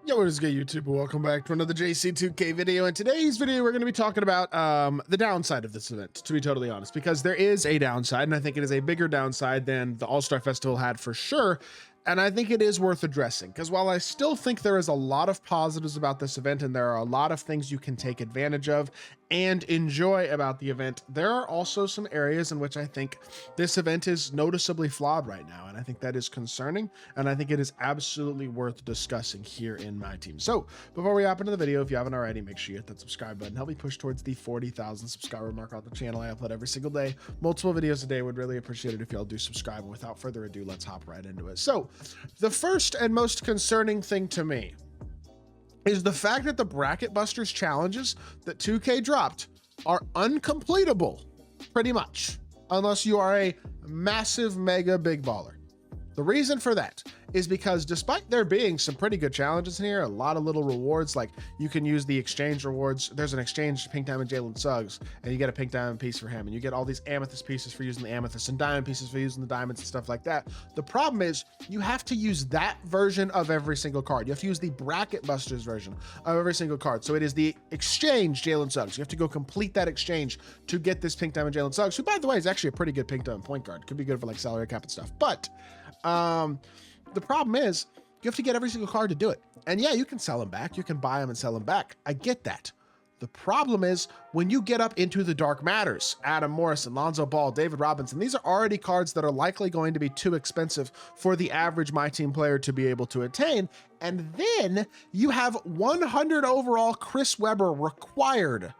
Yo, what is good, YouTube? Welcome back to another JC2K video. In today's video, we're going to be talking about the downside of this event, to be totally honest, because there is a downside, and I think it is a bigger downside than the All-Star Festival had for sure. And I think it is worth addressing, because while I still think there is a lot of positives about this event and there are a lot of things you can take advantage of and enjoy about the event, there are also some areas in which I think this event is noticeably flawed right now. And I think that is concerning, and I think it is absolutely worth discussing here in my team. So before we hop into the video, if you haven't already, make sure you hit that subscribe button. Help me push towards the 40,000 subscriber mark on the channel. I upload every single day, multiple videos a day. Would really appreciate it if y'all do subscribe. And without further ado, let's hop right into it. So the first and most concerning thing to me is the fact that the Bracket Busters challenges that 2K dropped are uncompletable, pretty much, unless you are a massive, mega big baller. The reason for that is because despite there being some pretty good challenges in here, a lot of little rewards, like you can use the exchange rewards. There's an exchange Pink Diamond Jalen Suggs, and you get a Pink Diamond piece for him, and you get all these amethyst pieces for using the amethyst and diamond pieces for using the diamonds and stuff like that. The problem is you have to use that version of every single card. You have to use the Bracket Busters version of every single card. So it is the exchange Jalen Suggs. You have to go complete that exchange to get this Pink Diamond Jalen Suggs, who, by the way, is actually a pretty good Pink Diamond point guard. Could be good for like salary cap and stuff. But the problem is you have to get every single card to do it. And yeah, you can sell them back. You can buy them and sell them back. I get that. The problem is when you get up into the Dark Matters, Adam Morrison, Lonzo Ball, David Robinson, these are already cards that are likely going to be too expensive for the average My Team player to be able to attain. And then you have 100 overall Chris Webber required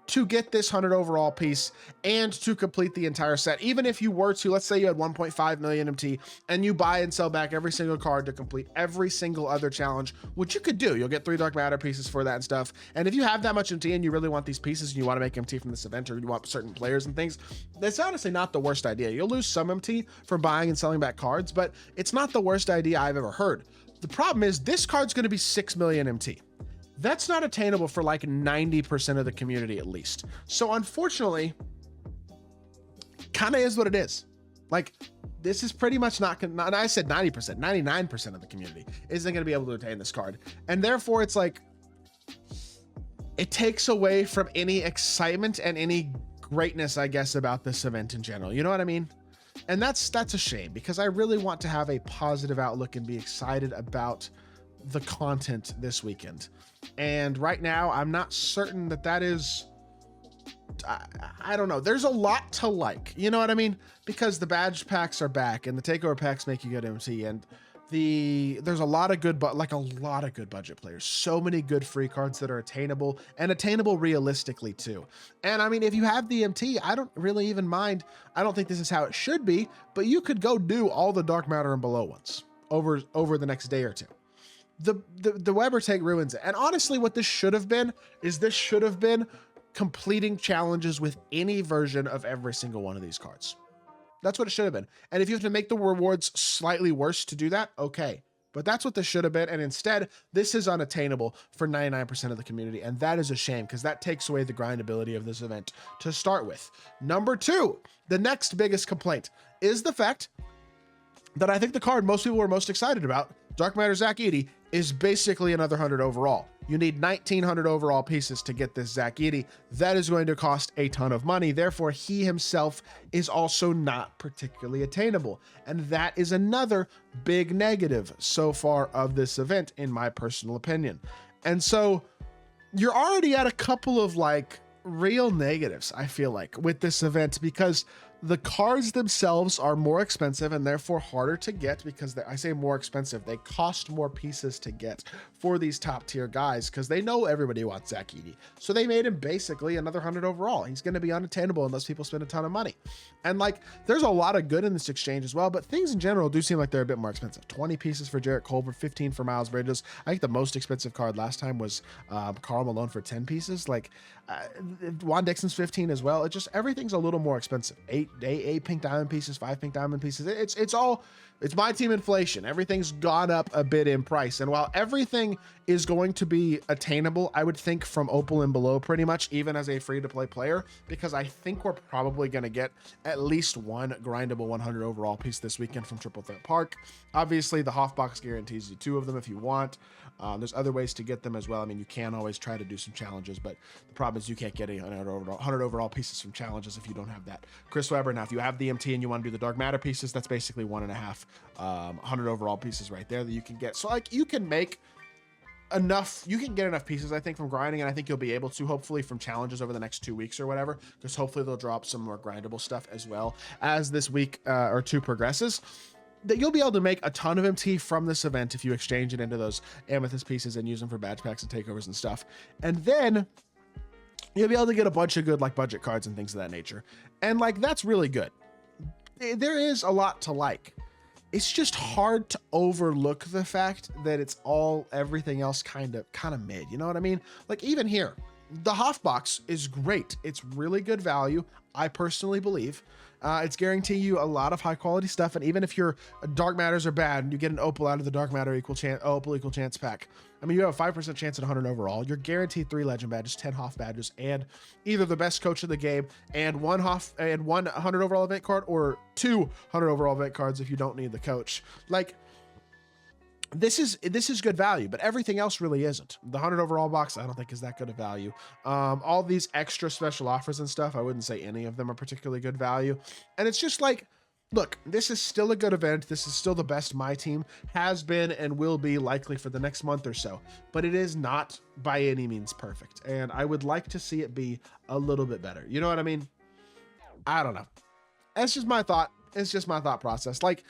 to get this 100 overall piece and to complete the entire set. Even if you were to, let's say you had 1.5 million MT and you buy and sell back every single card to complete every single other challenge, which you could do. You'll get 3 Dark Matter pieces for that and stuff. And if you have that much MT and you really want these pieces and you want to make MT from this event, or you want certain players and things, that's honestly not the worst idea. You'll lose some MT for buying and selling back cards, but it's not the worst idea I've ever heard. The problem is this card's going to be 6 million MT. That's not attainable for like 90% of the community at least. So unfortunately, kind of is what it is. Like, this is pretty much not, I said 90%, 99% of the community isn't going to be able to attain this card. And therefore it's like, it takes away from any excitement and any greatness, I guess, about this event in general. You know what I mean? And that's a shame, because I really want to have a positive outlook and be excited about the content this weekend. And right now I'm not certain that is, I don't know. There's a lot to like, you know what I mean? Because the badge packs are back and the takeover packs make you good MT, and there's a lot of good, but like a lot of good budget players, so many good free cards that are attainable and attainable realistically too. And I mean, if you have the MT, I don't really even mind. I don't think this is how it should be, but you could go do all the Dark Matter and below ones over the next day or two. The Weber take ruins it. And honestly, what this should have been is this should have been completing challenges with any version of every single one of these cards. That's what it should have been. And if you have to make the rewards slightly worse to do that, okay. But that's what this should have been. And instead, this is unattainable for 99% of the community. And that is a shame, because that takes away the grindability of this event to start with. Number 2, the next biggest complaint is the fact that I think the card most people were most excited about, Dark Matter Zach Edey, is basically another 100 overall. You need 1,900 overall pieces to get this Zach Edey. That is going to cost a ton of money. Therefore, he himself is also not particularly attainable. And that is another big negative so far of this event, in my personal opinion. And so you're already at a couple of like real negatives, I feel like, with this event, because the cards themselves are more expensive and therefore harder to get, because I say more expensive, they cost more pieces to get for these top tier guys, because they know everybody wants Zach Edey. So they made him basically another 100 overall. He's going to be unattainable unless people spend a ton of money. And like, there's a lot of good in this exchange as well, but things in general do seem like they're a bit more expensive. 20 pieces for Jarrett Culver, 15 for Miles Bridges. I think the most expensive card last time was Karl Malone for 10 pieces. Like Juan Dixon's 15 as well. It just, everything's a little more expensive. 8 Pink Diamond pieces, 5 Pink Diamond pieces. It's My Team inflation. Everything's gone up a bit in price. And while everything is going to be attainable, I would think, from Opal and below pretty much, even as a free-to-play player, because I think we're probably going to get at least one grindable 100 overall piece this weekend from Triple Threat Park. Obviously, the Hoff box guarantees you 2 of them if you want. There's other ways to get them as well. I mean, you can always try to do some challenges, but the problem is you can't get 100 overall pieces from challenges if you don't have that Chris Webber. Now, if you have the MT and you want to do the dark matter pieces, that's basically 1.5 100 overall pieces right there that you can get. So like you can make enough, you can get enough pieces, I think, from grinding, and I think you'll be able to, hopefully, from challenges over the next 2 weeks or whatever, because hopefully they'll drop some more grindable stuff as well as this week or two progresses, that you'll be able to make a ton of MT from this event if you exchange it into those amethyst pieces and use them for badge packs and takeovers and stuff. And then you'll be able to get a bunch of good like budget cards and things of that nature. And like, that's really good. There is a lot to like. It's just hard to overlook the fact that it's all everything else kind of mid. You know what I mean? Like even here, the Hoff box is great. It's really good value. I personally believe it's guaranteeing you a lot of high quality stuff. And even if your dark matters are bad and you get an opal out of the dark matter equal chance pack, I mean, you have a 5% chance at 100 overall. You're guaranteed 3 legend badges, 10 Hoff badges, and either the best coach in the game and one 100 overall event card, or 2 100 overall event cards if you don't need the coach. Like, this is good value, but everything else really isn't. The 100 overall box, I don't think is that good of value. All these extra special offers and stuff, I wouldn't say any of them are particularly good value. And it's just like, look, this is still a good event. This is still the best my team has been and will be likely for the next month or so, but it is not by any means perfect. And I would like to see it be a little bit better. You know what I mean? I don't know. That's just my thought. It's just my thought process. Like,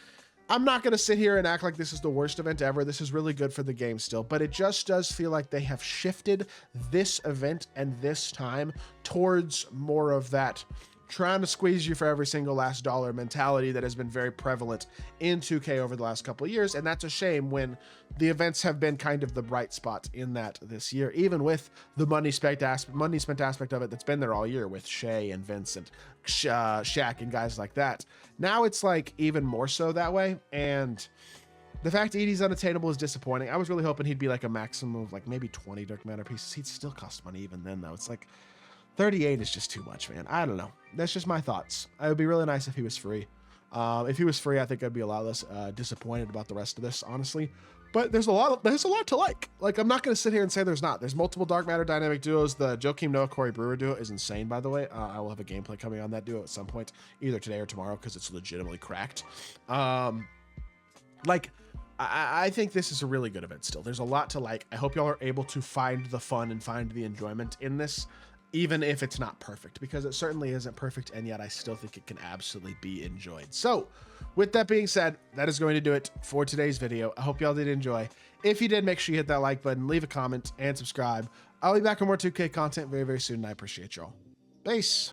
I'm not going to sit here and act like this is the worst event ever. This is really good for the game still, but it just does feel like they have shifted this event and this time towards more of that trying to squeeze you for every single last dollar mentality that has been very prevalent in 2K over the last couple of years. And that's a shame when the events have been kind of the bright spot in that this year, even with the money spent aspect of it that's been there all year with Shay and Vincent, Shaq and guys like that. Now it's like even more so that way. And the fact Edey's unattainable is disappointing. I was really hoping he'd be like a maximum of like maybe 20 dark matter pieces. He'd still cost money even then though. It's like 38 is just too much, man. I don't know. That's just my thoughts. It would be really nice if he was free. If he was free, I think I'd be a lot less disappointed about the rest of this, honestly. But there's a lot to like. Like, I'm not going to sit here and say there's not. There's multiple dark matter dynamic duos. The Joakim Noah Corey Brewer duo is insane, by the way. I will have a gameplay coming on that duo at some point, either today or tomorrow, because it's legitimately cracked. Like, I think this is a really good event still. There's a lot to like. I hope y'all are able to find the fun and find the enjoyment in this, even if it's not perfect, because it certainly isn't perfect, and yet I still think it can absolutely be enjoyed. So with that being said, that is going to do it for today's video. I hope y'all did enjoy. If you did, make sure you hit that like button, leave a comment, and subscribe. I'll be back with more 2K content very, very soon, and I appreciate y'all. Peace.